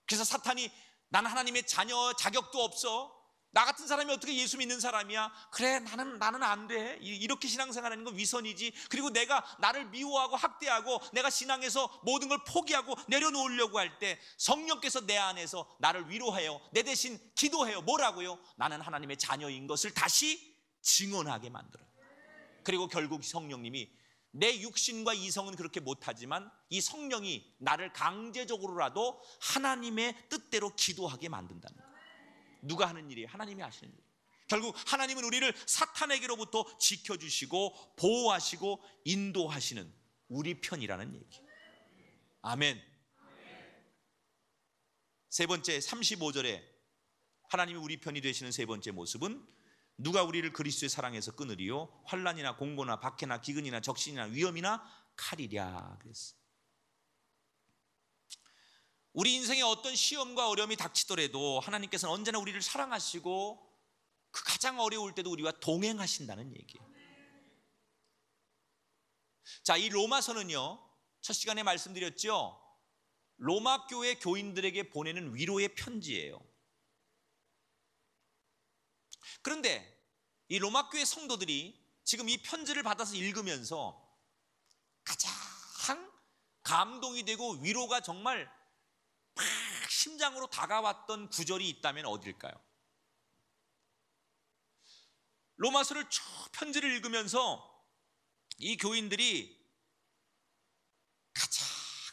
그래서 사탄이 나는 하나님의 자녀 자격도 없어, 나 같은 사람이 어떻게 예수 믿는 사람이야, 그래 나는 안 돼, 이렇게 신앙생활하는 건 위선이지, 그리고 내가 나를 미워하고 학대하고 내가 신앙에서 모든 걸 포기하고 내려놓으려고 할 때 성령께서 내 안에서 나를 위로해요. 내 대신 기도해요. 뭐라고요? 나는 하나님의 자녀인 것을 다시 증언하게 만들어요. 그리고 결국 성령님이, 내 육신과 이성은 그렇게 못하지만 이 성령이 나를 강제적으로라도 하나님의 뜻대로 기도하게 만든다는 거예요. 누가 하는 일이에요? 하나님이 하시는 일이에요. 결국 하나님은 우리를 사탄에게로부터 지켜주시고 보호하시고 인도하시는 우리 편이라는 얘기예요. 아멘. 세 번째, 35절에 하나님이 우리 편이 되시는 세 번째 모습은, 누가 우리를 그리스도의 사랑에서 끊으리요? 환난이나 공고나 박해나 기근이나 적신이나 위험이나 칼이랴 그랬어요. 우리 인생에 어떤 시험과 어려움이 닥치더라도 하나님께서는 언제나 우리를 사랑하시고 그 가장 어려울 때도 우리와 동행하신다는 얘기예요. 자, 이 로마서는요, 첫 시간에 말씀드렸죠, 로마 교회 교인들에게 보내는 위로의 편지예요. 그런데 이 로마 교회 성도들이 지금 이 편지를 받아서 읽으면서 가장 감동이 되고 위로가 정말 막 심장으로 다가왔던 구절이 있다면 어딜까요? 로마서를 쭉 편지를 읽으면서 이 교인들이 가장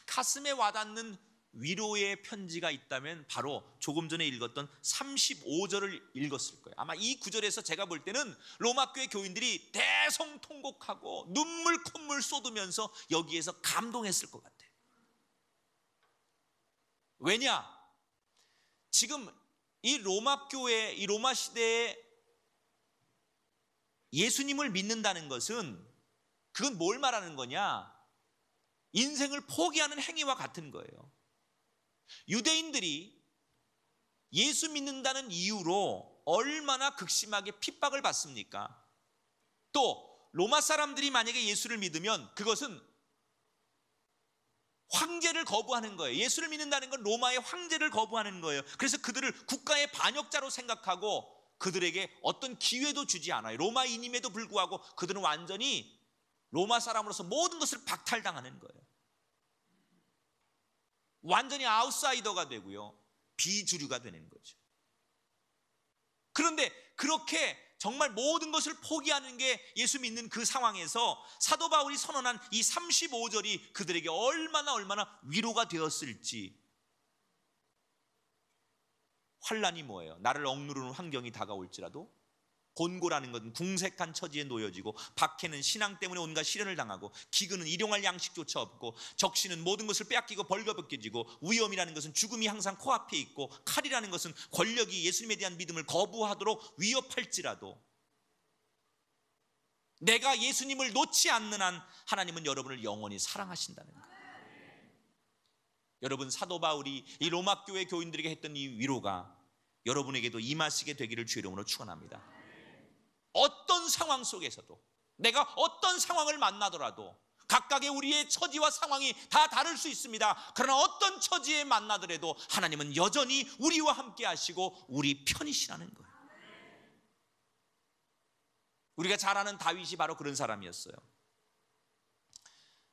가슴에 와닿는 위로의 편지가 있다면 바로 조금 전에 읽었던 35절을 읽었을 거예요. 아마 이 구절에서 제가 볼 때는 로마 교회 교인들이 대성통곡하고 눈물 콧물 쏟으면서 여기에서 감동했을 것 같아요. 왜냐? 지금 이 로마 교회, 이 로마 시대에 예수님을 믿는다는 것은, 그건 뭘 말하는 거냐? 인생을 포기하는 행위와 같은 거예요. 유대인들이 예수 믿는다는 이유로 얼마나 극심하게 핍박을 받습니까? 또 로마 사람들이 만약에 예수를 믿으면 그것은 황제를 거부하는 거예요. 예수를 믿는다는 건 로마의 황제를 거부하는 거예요. 그래서 그들을 국가의 반역자로 생각하고 그들에게 어떤 기회도 주지 않아요. 로마인임에도 불구하고 그들은 완전히 로마 사람으로서 모든 것을 박탈당하는 거예요. 완전히 아웃사이더가 되고요, 비주류가 되는 거죠. 그런데 그렇게 정말 모든 것을 포기하는 게 예수 믿는 그 상황에서 사도 바울이 선언한 이 35절이 그들에게 얼마나 위로가 되었을지. 환난이 뭐예요? 나를 억누르는 환경이 다가올지라도, 곤고라는 것은 궁색한 처지에 놓여지고, 박해는 신앙 때문에 온갖 시련을 당하고, 기근은 일용할 양식조차 없고, 적신은 모든 것을 빼앗기고 벌거벗겨지고, 위험이라는 것은 죽음이 항상 코앞에 있고, 칼이라는 것은 권력이 예수님에 대한 믿음을 거부하도록 위협할지라도, 내가 예수님을 놓지 않는 한 하나님은 여러분을 영원히 사랑하신다는 거예요. 여러분, 사도 바울이 이 로마 교회 교인들에게 했던 이 위로가 여러분에게도 임하시게 되기를 주의 이름으로 축원합니다. 어떤 상황 속에서도, 내가 어떤 상황을 만나더라도 각각의 우리의 처지와 상황이 다 다를 수 있습니다. 그러나 어떤 처지에 만나더라도 하나님은 여전히 우리와 함께 하시고 우리 편이시라는 거예요. 우리가 잘 아는 다윗이 바로 그런 사람이었어요.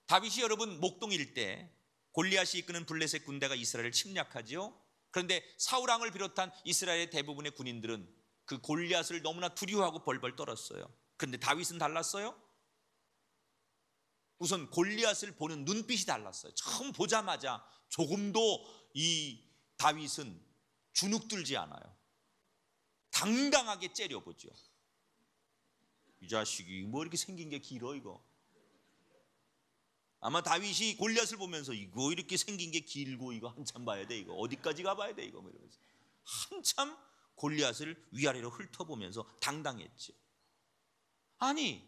다윗이 여러분 목동일 때 골리앗이 이끄는 블레셋 군대가 이스라엘을 침략하지요. 그런데 사울 왕을 비롯한 이스라엘의 대부분의 군인들은 그 골리앗을 너무나 두려워하고 벌벌 떨었어요. 그런데 다윗은 달랐어요. 우선 골리앗을 보는 눈빛이 달랐어요. 처음 보자마자 조금도 이 다윗은 주눅들지 않아요. 당당하게 째려보죠. 이 자식이 뭐 이렇게 생긴 게 길어 이거. 아마 다윗이 골리앗을 보면서 이거 이렇게 생긴 게 길고 이거 한참 봐야 돼 이거 어디까지 가봐야 돼 이거 뭐 이러면서 한참 골리앗을 위아래로 훑어보면서 당당했죠. 아니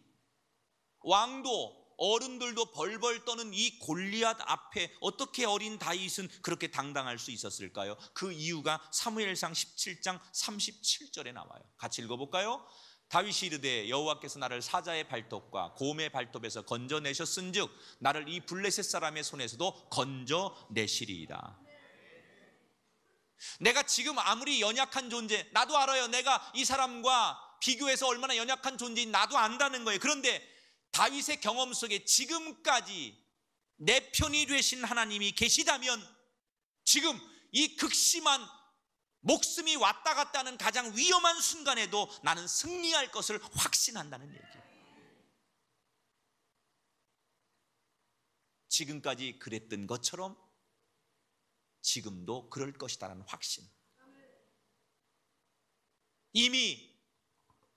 왕도 어른들도 벌벌 떠는 이 골리앗 앞에 어떻게 어린 다윗은 그렇게 당당할 수 있었을까요? 그 이유가 사무엘상 17장 37절에 나와요. 같이 읽어볼까요? 다윗이 이르되 여호와께서 나를 사자의 발톱과 곰의 발톱에서 건져내셨은즉 나를 이 블레셋 사람의 손에서도 건져내시리이다. 내가 지금 아무리 연약한 존재, 나도 알아요. 내가 이 사람과 비교해서 얼마나 연약한 존재인 나도 안다는 거예요. 그런데 다윗의 경험 속에 지금까지 내 편이 되신 하나님이 계시다면 지금 이 극심한 목숨이 왔다 갔다 하는 가장 위험한 순간에도 나는 승리할 것을 확신한다는 얘기예요. 지금까지 그랬던 것처럼 지금도 그럴 것이다라는 확신. 이미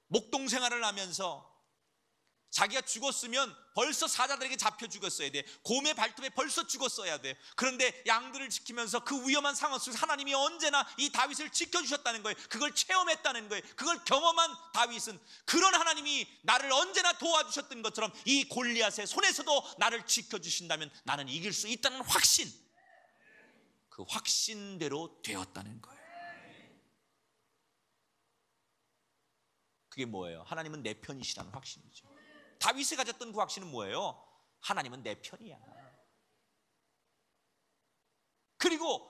목동 생활을 하면서 자기가 죽었으면 벌써 사자들에게 잡혀 죽었어야 돼. 곰의 발톱에 벌써 죽었어야 돼. 그런데 양들을 지키면서 그 위험한 상황 속에서 하나님이 언제나 이 다윗을 지켜주셨다는 거예요. 그걸 체험했다는 거예요. 그걸 경험한 다윗은 그런 하나님이 나를 언제나 도와주셨던 것처럼 이 골리앗의 손에서도 나를 지켜주신다면 나는 이길 수 있다는 확신, 그 확신대로 되었다는 거예요. 그게 뭐예요? 하나님은 내 편이시라는 확신이죠. 다윗이 가졌던 그 확신은 뭐예요? 하나님은 내 편이야. 그리고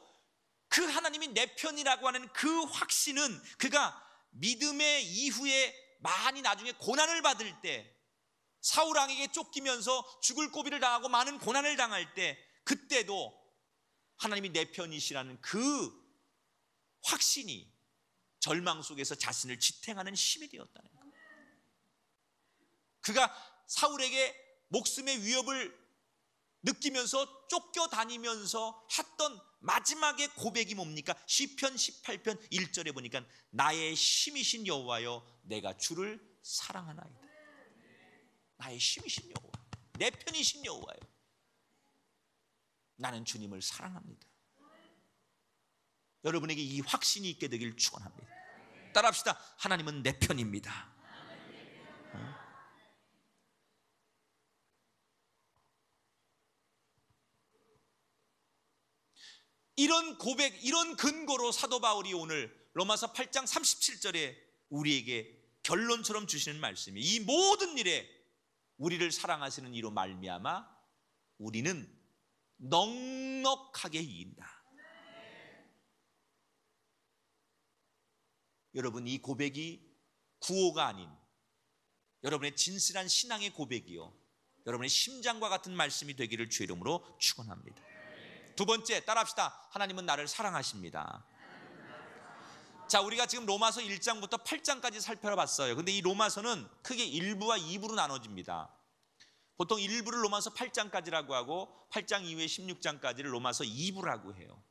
그 하나님이 내 편이라고 하는 그 확신은 그가 믿음의 이후에 많이 나중에 고난을 받을 때, 사울 왕에게 쫓기면서 죽을 고비를 당하고 많은 고난을 당할 때, 그때도 하나님이 내 편이시라는 그 확신이 절망 속에서 자신을 지탱하는 힘이 되었다는 거예요. 그가 사울에게 목숨의 위협을 느끼면서 쫓겨다니면서 했던 마지막의 고백이 뭡니까? 시편 18편 1절에 보니까 나의 힘이신 여호와여 내가 주를 사랑하나이다. 나의 힘이신 여호와, 내 편이신 여호와여 나는 주님을 사랑합니다. 여러분에게 이 확신이 있게 되길 축원합니다. 따라합시다. 하나님은 내 편입니다. 이런 고백, 이런 근거로 사도 바울이 오늘 로마서 8장 37절에 우리에게 결론처럼 주시는 말씀이, 이 모든 일에 우리를 사랑하시는 이로 말미암아 우리는 넉넉하게 이긴다. 여러분, 이 고백이 구호가 아닌 여러분의 진실한 신앙의 고백이요, 여러분의 심장과 같은 말씀이 되기를 주의 이름으로 축원합니다. 두 번째, 따라합시다. 하나님은 나를 사랑하십니다. 자, 우리가 지금 로마서 1장부터 8장까지 살펴봤어요. 근데 이 로마서는 크게 1부와 2부로 나눠집니다. 보통 1부를 로마서 8장까지라고 하고 8장 이후에 16장까지를 로마서 2부라고 해요.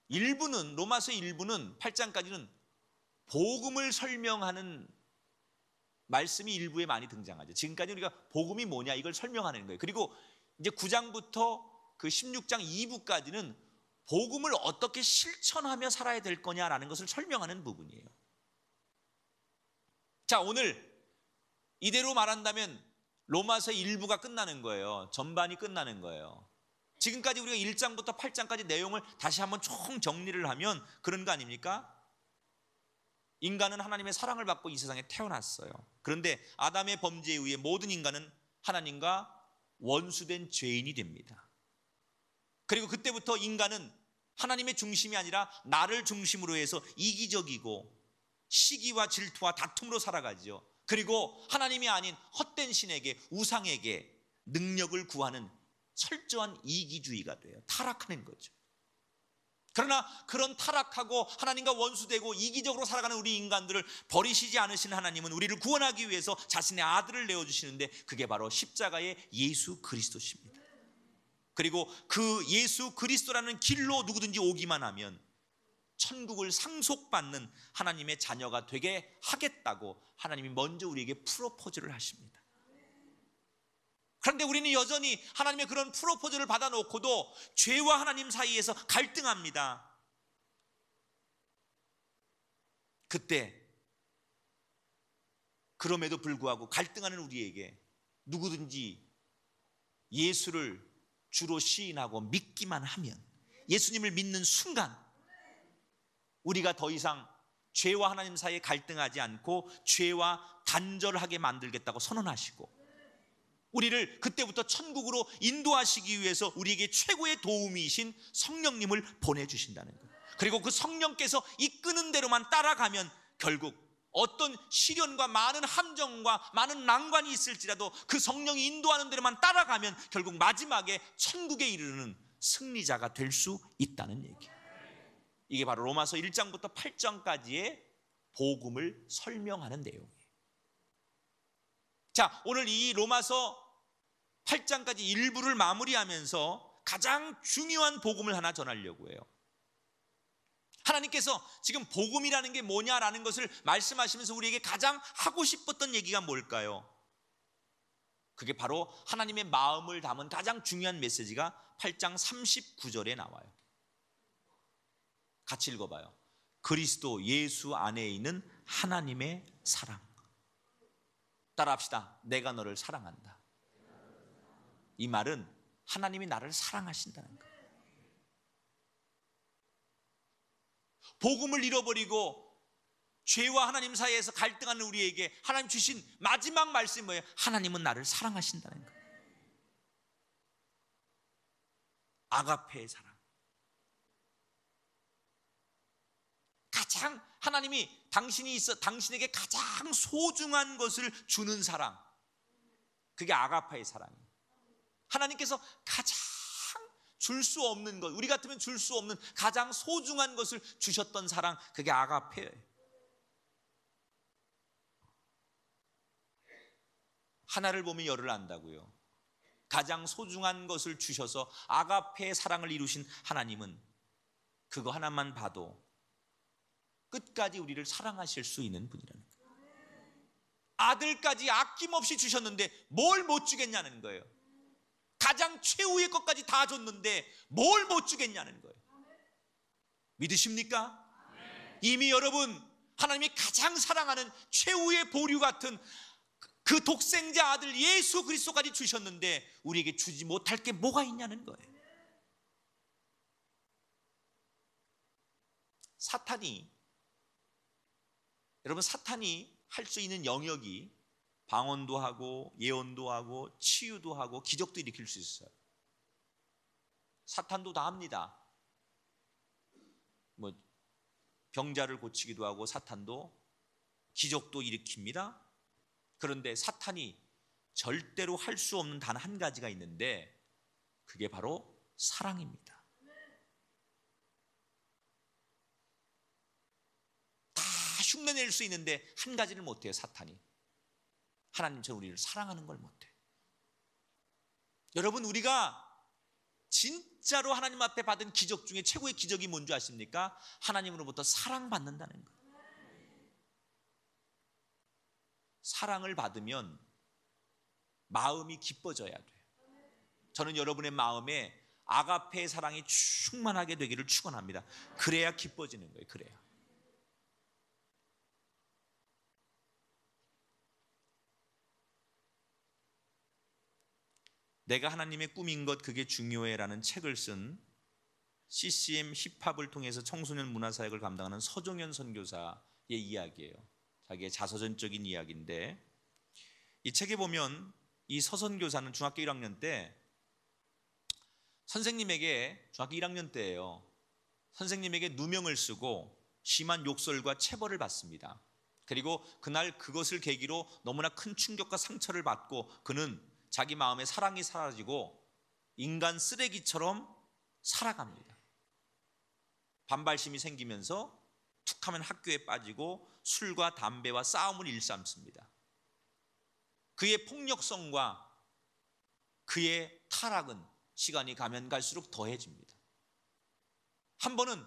1부는, 로마서 1부는 8장까지는 복음을 설명하는 말씀이 1부에 많이 등장하죠. 지금까지 우리가 복음이 뭐냐 이걸 설명하는 거예요. 그리고 이제 9장부터 그 16장 2부까지는 복음을 어떻게 실천하며 살아야 될 거냐라는 것을 설명하는 부분이에요. 자, 오늘 이대로 말한다면 로마서 1부가 끝나는 거예요. 전반이 끝나는 거예요. 지금까지 우리가 1장부터 8장까지 내용을 다시 한번 총 정리를 하면 그런 거 아닙니까? 인간은 하나님의 사랑을 받고 이 세상에 태어났어요. 그런데 아담의 범죄에 의해 모든 인간은 하나님과 원수된 죄인이 됩니다. 그리고 그때부터 인간은 하나님의 중심이 아니라 나를 중심으로 해서 이기적이고 시기와 질투와 다툼으로 살아가죠. 그리고 하나님이 아닌 헛된 신에게, 우상에게 능력을 구하는 철저한 이기주의가 돼요. 타락하는 거죠. 그러나 그런 타락하고 하나님과 원수되고 이기적으로 살아가는 우리 인간들을 버리시지 않으신 하나님은 우리를 구원하기 위해서 자신의 아들을 내어주시는데, 그게 바로 십자가의 예수 그리스도십니다. 그리고 그 예수 그리스도라는 길로 누구든지 오기만 하면 천국을 상속받는 하나님의 자녀가 되게 하겠다고 하나님이 먼저 우리에게 프로포즈를 하십니다. 그런데 우리는 여전히 하나님의 그런 프로포즈를 받아놓고도 죄와 하나님 사이에서 갈등합니다. 그때 그럼에도 불구하고 갈등하는 우리에게 누구든지 예수를 주로 시인하고 믿기만 하면, 예수님을 믿는 순간 우리가 더 이상 죄와 하나님 사이에 갈등하지 않고 죄와 단절하게 만들겠다고 선언하시고, 우리를 그때부터 천국으로 인도하시기 위해서 우리에게 최고의 도움이신 성령님을 보내주신다는 거예요. 그리고 그 성령께서 이끄는 대로만 따라가면 결국 어떤 시련과 많은 함정과 많은 난관이 있을지라도 그 성령이 인도하는 대로만 따라가면 결국 마지막에 천국에 이르는 승리자가 될 수 있다는 얘기예요. 이게 바로 로마서 1장부터 8장까지의 복음을 설명하는 내용이에요. 자, 오늘 이 로마서 8장까지 일부를 마무리하면서 가장 중요한 복음을 하나 전하려고 해요. 하나님께서 지금 복음이라는 게 뭐냐라는 것을 말씀하시면서 우리에게 가장 하고 싶었던 얘기가 뭘까요? 그게 바로 하나님의 마음을 담은 가장 중요한 메시지가 8장 39절에 나와요. 같이 읽어봐요. 그리스도 예수 안에 있는 하나님의 사랑. 따라합시다. 내가 너를 사랑한다. 이 말은 하나님이 나를 사랑하신다는 거예요. 복음을 잃어버리고 죄와 하나님 사이에서 갈등하는 우리에게 하나님 주신 마지막 말씀이 뭐예요? 하나님은 나를 사랑하신다는 거예요. 아가페의 사랑. 가장 하나님이 당신에게 가장 소중한 것을 주는 사랑, 그게 아가파의 사랑이에요. 하나님께서 가장 줄 수 없는 것, 우리 같으면 줄 수 없는 가장 소중한 것을 주셨던 사랑, 그게 아가페예요. 하나를 보면 열을 안다고요. 가장 소중한 것을 주셔서 아가페의 사랑을 이루신 하나님은 그거 하나만 봐도 끝까지 우리를 사랑하실 수 있는 분이라는 거예요. 아들까지 아낌없이 주셨는데 뭘 못 주겠냐는 거예요. 가장 최후의 것까지 다 줬는데 뭘 못 주겠냐는 거예요. 믿으십니까? 이미 여러분, 하나님이 가장 사랑하는 최후의 보류 같은 그 독생자 아들 예수 그리스도까지 주셨는데 우리에게 주지 못할 게 뭐가 있냐는 거예요. 여러분, 사탄이 할 수 있는 영역이 방언도 하고 예언도 하고 치유도 하고 기적도 일으킬 수 있어요. 사탄도 다 합니다. 뭐 병자를 고치기도 하고 사탄도 기적도 일으킵니다. 그런데 사탄이 절대로 할 수 없는 단 한 가지가 있는데 그게 바로 사랑입니다. 다 흉내낼 수 있는데 한 가지를 못해요. 사탄이. 하나님처럼 우리를 사랑하는 걸 못해. 여러분, 우리가 진짜로 하나님 앞에 받은 기적 중에 최고의 기적이 뭔지 아십니까? 하나님으로부터 사랑받는다는 거예요. 사랑을 받으면 마음이 기뻐져야 돼요. 저는 여러분의 마음에 아가페의 사랑이 충만하게 되기를 축원합니다. 그래야 기뻐지는 거예요. 그래야. 내가 하나님의 꿈인 것 그게 중요해라는 책을 쓴 CCM 힙합을 통해서 청소년 문화사역을 감당하는 서종현 선교사의 이야기예요. 자기의 자서전적인 이야기인데 이 책에 보면 이 서선교사는 중학교 1학년 때 선생님에게, 중학교 1학년 때예요, 선생님에게 누명을 쓰고 심한 욕설과 체벌을 받습니다. 그리고 그날 그것을 계기로 너무나 큰 충격과 상처를 받고 그는 자기 마음에 사랑이 사라지고 인간 쓰레기처럼 살아갑니다. 반발심이 생기면서 툭하면 학교에 빠지고 술과 담배와 싸움을 일삼습니다. 그의 폭력성과 그의 타락은 시간이 가면 갈수록 더해집니다. 한 번은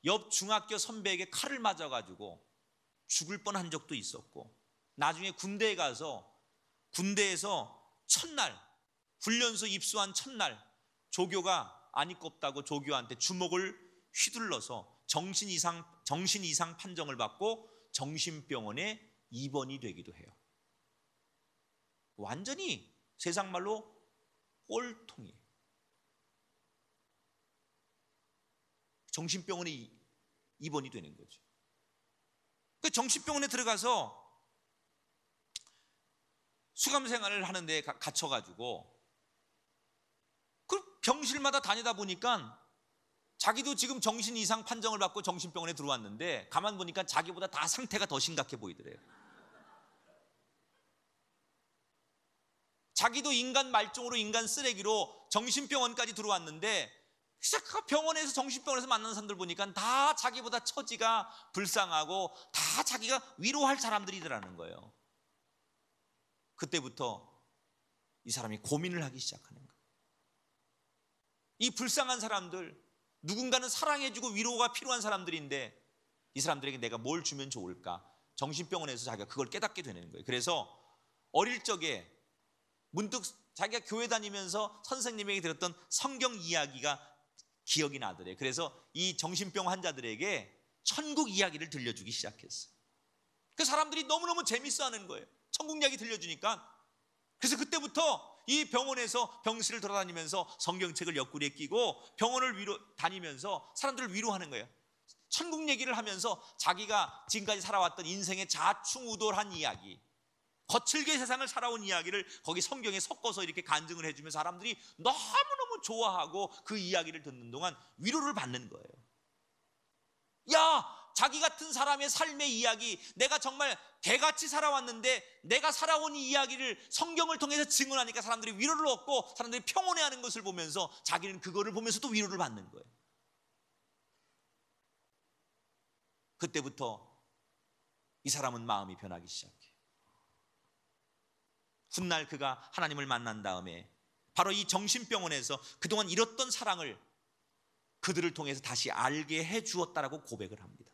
옆 중학교 선배에게 칼을 맞아가지고 죽을 뻔한 적도 있었고, 나중에 군대에 가서 군대에서 첫날, 훈련소 입소한 첫날 조교가 안 입고 없다고 조교한테 주먹을 휘둘러서 정신 이상 판정을 받고 정신병원에 입원이 되기도 해요. 완전히 세상 말로 꼴통이에요. 정신병원에 입원이 되는 거죠. 그 정신병원에 들어가서 수감 생활을 하는데 갇혀가지고 그 병실마다 다니다 보니까 자기도 지금 정신 이상 판정을 받고 정신병원에 들어왔는데 가만 보니까 자기보다 다 상태가 더 심각해 보이더래요. 자기도 인간 말종으로, 인간 쓰레기로 정신병원까지 들어왔는데 그 병원에서, 정신병원에서 만나는 사람들 보니까 다 자기보다 처지가 불쌍하고 다 자기가 위로할 사람들이더라는 거예요. 그때부터 이 사람이 고민을 하기 시작하는 거예요. 이 불쌍한 사람들, 누군가는 사랑해주고 위로가 필요한 사람들인데 이 사람들에게 내가 뭘 주면 좋을까? 정신병원에서 자기가 그걸 깨닫게 되는 거예요. 그래서 어릴 적에 문득 자기가 교회 다니면서 선생님에게 들었던 성경 이야기가 기억이 나더래요. 그래서 이 정신병 환자들에게 천국 이야기를 들려주기 시작했어요. 그 사람들이 너무너무 재밌어하는 거예요. 천국 이야기 들려주니까. 그래서 그때부터 이 병원에서 병실을 돌아다니면서 성경책을 옆구리에 끼고 병원을 다니면서 사람들을 위로하는 거예요. 천국 얘기를 하면서 자기가 지금까지 살아왔던 인생의 좌충우돌한 이야기, 거칠게 세상을 살아온 이야기를 거기 성경에 섞어서 이렇게 간증을 해주면 사람들이 너무너무 좋아하고 그 이야기를 듣는 동안 위로를 받는 거예요. 야, 자기 같은 사람의 삶의 이야기, 내가 정말 개같이 살아왔는데 내가 살아온 이 이야기를 성경을 통해서 증언하니까 사람들이 위로를 얻고 사람들이 평온해하는 것을 보면서 자기는 그거를 보면서 또 위로를 받는 거예요. 그때부터 이 사람은 마음이 변하기 시작해요. 훗날 그가 하나님을 만난 다음에 바로 이 정신병원에서 그동안 잃었던 사랑을 그들을 통해서 다시 알게 해주었다라고 고백을 합니다.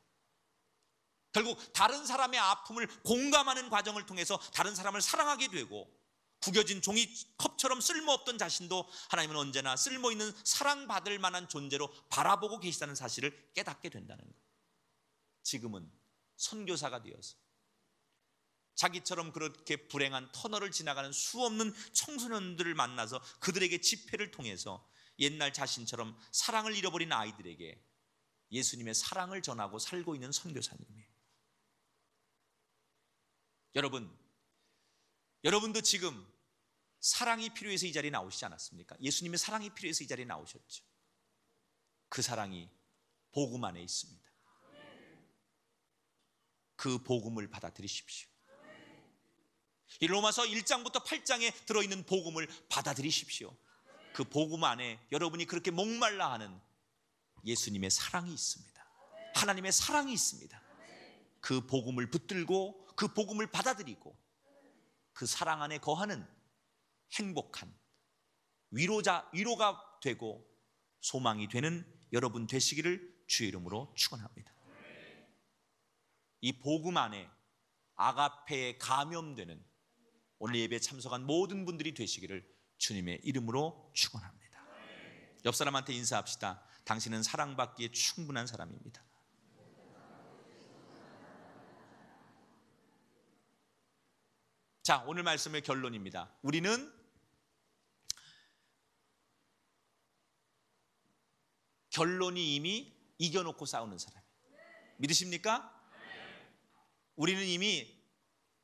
결국 다른 사람의 아픔을 공감하는 과정을 통해서 다른 사람을 사랑하게 되고, 구겨진 종이컵처럼 쓸모없던 자신도 하나님은 언제나 쓸모있는 사랑받을 만한 존재로 바라보고 계시다는 사실을 깨닫게 된다는 거예요. 지금은 선교사가 되어서 자기처럼 그렇게 불행한 터널을 지나가는 수없는 청소년들을 만나서 그들에게 집회를 통해서 옛날 자신처럼 사랑을 잃어버린 아이들에게 예수님의 사랑을 전하고 살고 있는 선교사님이에요. 여러분도 지금 사랑이 필요해서 이 자리에 나오시지 않았습니까? 예수님의 사랑이 필요해서 이 자리에 나오셨죠. 그 사랑이 복음 안에 있습니다. 그 복음을 받아들이십시오. 이 로마서 1장부터 8장에 들어있는 복음을 받아들이십시오. 그 복음 안에 여러분이 그렇게 목말라 하는 예수님의 사랑이 있습니다. 하나님의 사랑이 있습니다. 그 복음을 붙들고 그 복음을 받아들이고 그 사랑 안에 거하는 행복한 위로가 되고 소망이 되는 여러분 되시기를 주의 이름으로 축원합니다. 이 복음 안에 아가페에 감염되는 오늘 예배에 참석한 모든 분들이 되시기를 주님의 이름으로 축원합니다. 옆 사람한테 인사합시다. 당신은 사랑받기에 충분한 사람입니다. 자, 오늘 말씀의 결론입니다. 우리는 결론이 이미 이겨놓고 싸우는 사람이에요. 믿으십니까? 우리는 이미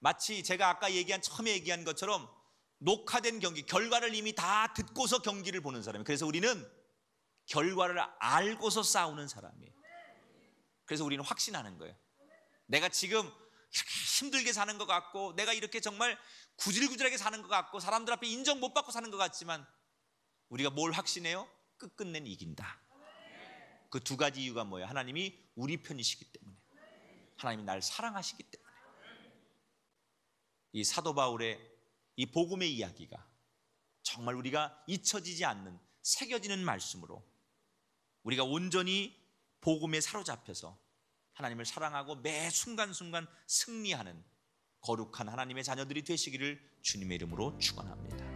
마치 제가 아까 처음에 얘기한 것처럼 녹화된 경기, 결과를 이미 다 듣고서 경기를 보는 사람이에요. 그래서 우리는 결과를 알고서 싸우는 사람이에요. 그래서 우리는 확신하는 거예요. 내가 지금 이렇게 힘들게 사는 것 같고, 내가 이렇게 정말 구질구질하게 사는 것 같고, 사람들 앞에 인정 못 받고 사는 것 같지만, 우리가 뭘 확신해요? 끝끝내 이긴다. 그 두 가지 이유가 뭐예요? 하나님이 우리 편이시기 때문에, 하나님이 날 사랑하시기 때문에. 이 사도 바울의 이 복음의 이야기가 정말 우리가 잊혀지지 않는, 새겨지는 말씀으로 우리가 온전히 복음에 사로잡혀서 하나님을 사랑하고 매 순간순간 승리하는 거룩한 하나님의 자녀들이 되시기를 주님의 이름으로 축원합니다.